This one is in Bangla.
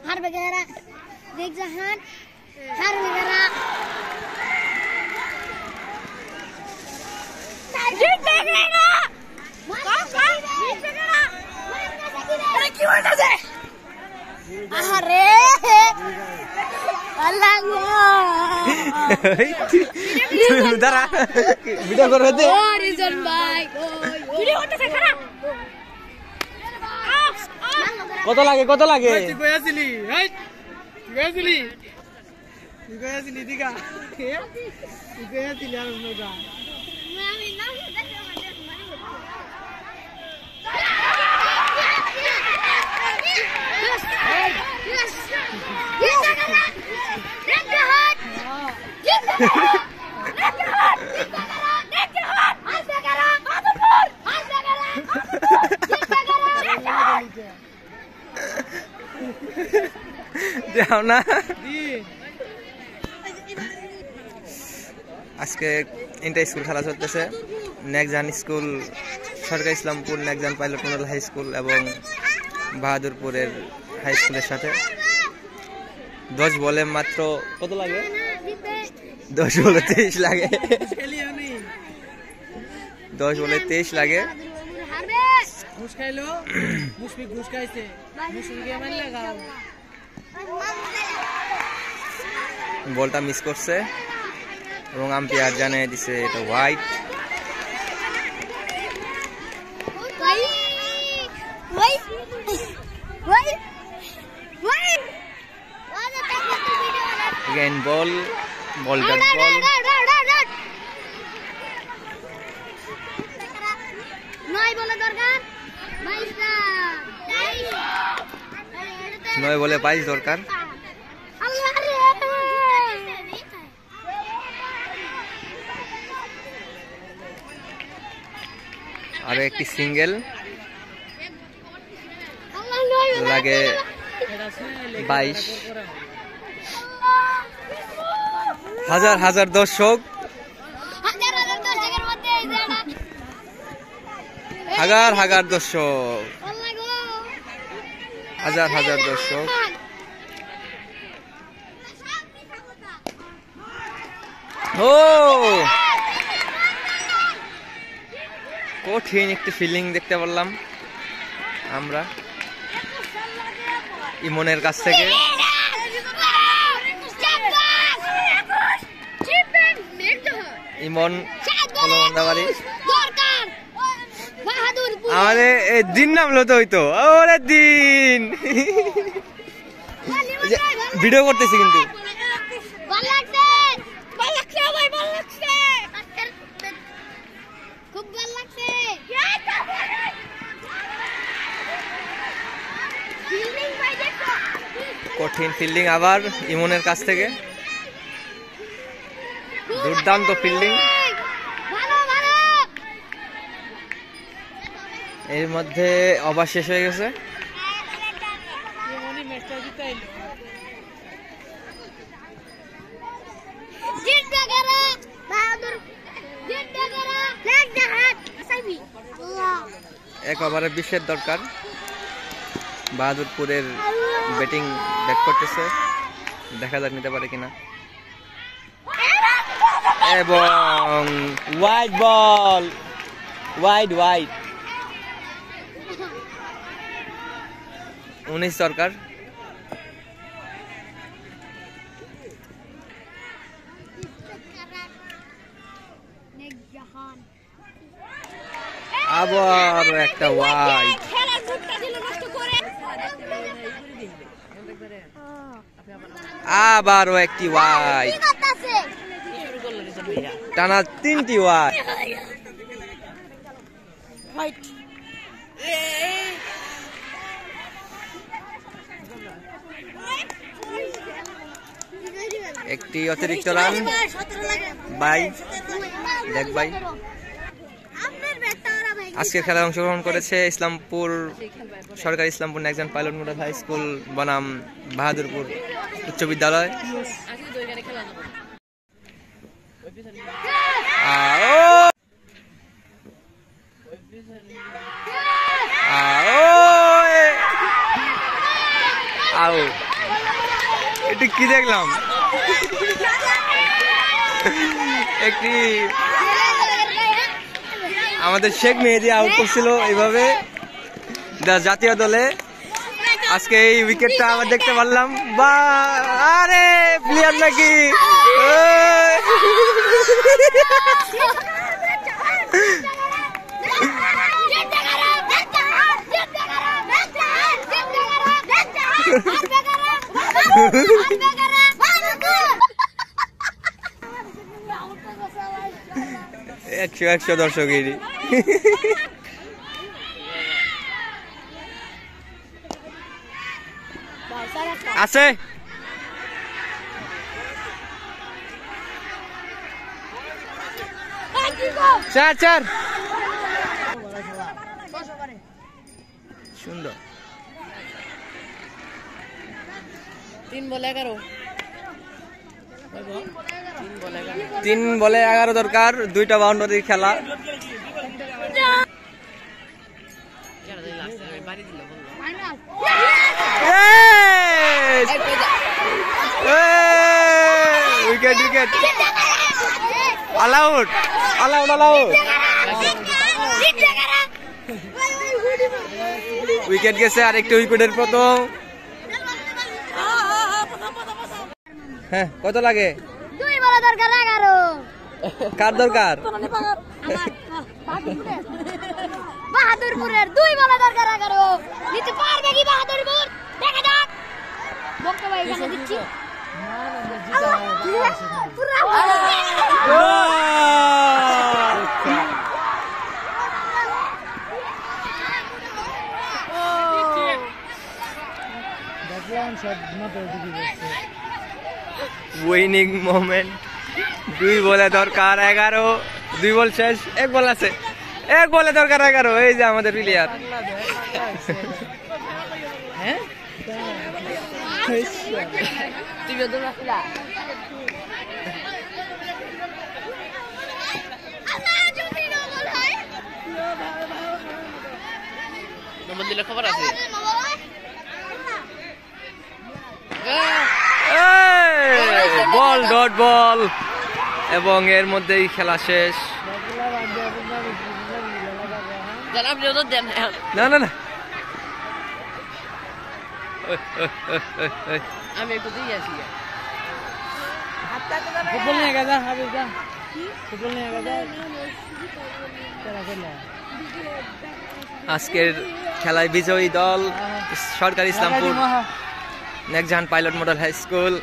हार वगैरह देख जहान हार वगैरह जीत वगैरह जीत वगैरह अरे क्यों ऐसे अरे अल्लाह उधर वीडियो कर रहे थे रिजन भाई वीडियो করতে আছে খারাপ কত লাগে তুই কইছিলি এই তুই কইছিলি দিগা তুই কইছিলি আর মজা আমি না দেখে যাও না আজকে ইন্টার স্কুল খেলা চলতেছে নেকজান স্কুল সরকারি Islampur Nekjan pilot model high school এবং বাহাদুরপুরের হাই স্কুলের সাথে 10 বলে মাত্র কত লাগে 10 বলে 23 লাগে 10 বলে 23 লাগে ঘুষ খাইলো ঘুষ খাইছে মুসুকে মান লাগাও বলটা মিস করছে এবং আম্পায়ার জানিয়ে দিছে এটা white again ball dot ball নয় বলে দরকার 9 বলে 22 দরকার আর একটি সিঙ্গেল লাগে 22 হাজার দর্শক হাজার দর্শক হাজার দর্শক ও কঠিন একটি ফিলিং দেখতে পারলাম আমরা ইমনের কাছ থেকে ইমন কলমন্দাবাড়ি আমাদের দিন নামলো তো হইতো ওরে দিন ভিডিও করতেছি কিন্তু কঠিন ফিল্ডিং আবার ইমনের কাছ থেকে দুর্দান্ত ফিল্ডিং এর মধ্যে ওভার শেষ হয়ে গেছে এক ওভারে 20 এর দরকার বাহাদুরপুরের ব্যাটিং ব্যাট করতেছে দেখা যাক নিতে পারে কিনা এবং ওয়াইড বল ওয়াইড 19 দরকার আবার একটা ওয়াইড আবারও একটি ওয়াইড টানা 3টি ওয়াইড একটি অতিরিক্ত রান বাই দেখ ভাই আজকের খেলায় অংশগ্রহণ করেছে ইসলামপুর সরকারি Islampur Nekjan pilot model high school বনাম বাহাদুরপুর উচ্চ বিদ্যালয় এটা কি দেখলাম? একটি আমাদের শেখ মেহেদী আউট করছিল এইভাবে জাতীয় দলে। আজকে এই উইকেটটা আবার দেখতে পারলাম। বা আরে প্লেয়ার নাকি একশো দর্শক আছে। চার সুন্দর। 3 বলে 11 3 বলে 11 দরকার, 2টা বাউন্ডারি খেলা। Wicket all out. উইকেট গেছে, আর একটা উইকেটের প্রথম। হ্যাঁ, কত লাগে? 2 বলা দরকার 11। কার দরকার? বাহাদুরপুরের 2 বলা দরকার 11। নিতে পারবে কি বাহাদুরপুর? দেখা যাক। বক্তব্য এখানে দিচ্ছি। Winning moment. 2 বলে দরকার 11, 2 বল শেষ, 1 বল আছে, 1 বলে দরকার 11। এই যে আমাদের প্লেয়ার। হ্যাঁ তুই বেদম রাখলা নম্বর দিলে খবর আছে। বল ডট বল, এবং এর মধ্যেই খেলা শেষ। না আমি একটু দিয়ে আসি। ফুটবল নিয়ে গেছে হাবিব যা, ফুটবল নিয়ে গেছে। আজকের খেলায় বিজয়ী দল সরকারি Islampur Nekjahan pilot model high school.